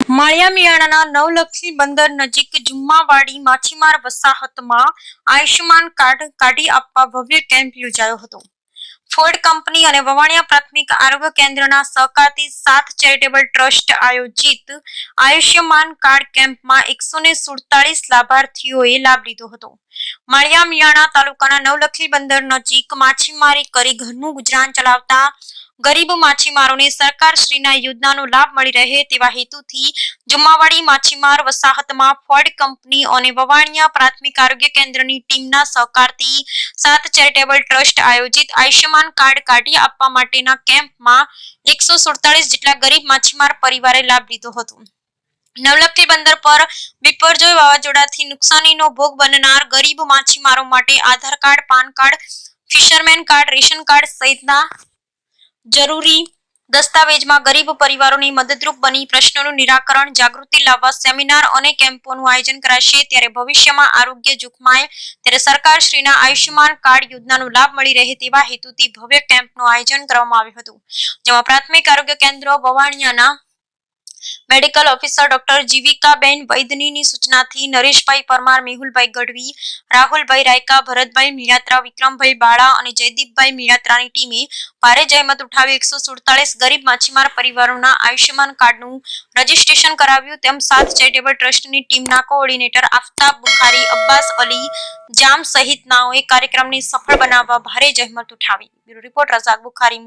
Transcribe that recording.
માળિયા મિયાણાના નવલખી બંદર નજીક જુમ્માવાડી માછીમાર વસાહતમાં આયુષ્યમાન કાર્ડ કાઢી આપવા ભવ્ય કેમ્પ યોજાયો હતો. ફોર્ડ કંપની અને વવાણિયા પ્રાથમિક આરોગ્ય કેન્દ્રના સહકારથી 7 ચેરિટેબલ ટ્રસ્ટ આયોજિત આયુષ્યમાન કાર્ડ કેમ્પમાં 147 લાભાર્થીઓએ લાભ લીધો હતો. માળિયા મિયાણા તાલુકાના નવલખી બંદર નજીક માછીમારી કરી ઘરનું ગુજરાન ચલાવતા ગરીબ માછીમારોને સરકારશ્રીના યોજનાનો લાભ મળી રહે તેવા હેતુથી જુમ્માવાડી માછીમાર વસાહતમાં ફોર્ડ કંપની અને વવાણિયા પ્રાથમિક આરોગ્ય કેન્દ્રની ટીમના સહકારથી 7 ચેરિટેબલ ટ્રસ્ટ આયોજિત આયુષ્યમાન કાર્ડ કાઢી આપવા માટેના કેમ્પમાં 147 જેટલા ગરીબ માછીમાર પરિવારે લાભ લીધો હતો. નવલખી બંદર પર બિપરજોય વાવાઝોડાથી નુકસાનીનો ભોગ બનનાર ગરીબ માછીમારો માટે Aadhaar card, PAN card, fisherman card, ration card સહિતના જરૂરી દસ્તાવેજમાં ગરીબ પરિવારોની મદદરૂપ બની પ્રશ્નોનું નિરાકરણ જાગૃતિ લાવવા સેમિનાર અને કેમ્પોનું આયોજન કરાશે. ત્યારે ભવિષ્યમાં આરોગ્ય જોખમાય ત્યારે સરકારશ્રીના આયુષ્યમાન કાર્ડ યોજનાનો લાભ મળી રહે તેવા હેતુથી ભવ્ય કેમ્પનું આયોજન કરવામાં આવ્યું હતું, જેમાં પ્રાથમિક આરોગ્ય કેન્દ્ર વવાણિયાના મેડિકલ ઓફિસર ડોક્ટર જીવિકાબેન વૈદની સૂચનાથી નરેશભાઈ પરમાર, મેહુલભાઈ ગઢવી, રાહુલભાઈ રાયકા, ભરતભાઈ મિયાત્રા, વિક્રમભાઈ બાળા અને જયદીપભાઈ મિયાત્રાની ટીમે ભારે જહેમત ઉઠાવી 147 ગરીબ માછીમાર પરિવારોના આયુષ્યમાન કાર્ડનું રજીસ્ટ્રેશન કરાવ્યું. તેમ 7 ચેરિટેબલ ટ્રસ્ટની ટીમના કોઓર્ડિનેટર આફતાબ બુખારી, અબ્બાસ અલી જામ સહિતનાઓએ કાર્યક્રમને સફળ બનાવવા ભારે જહેમત ઉઠાવી. Bureau report Razak Bukhari.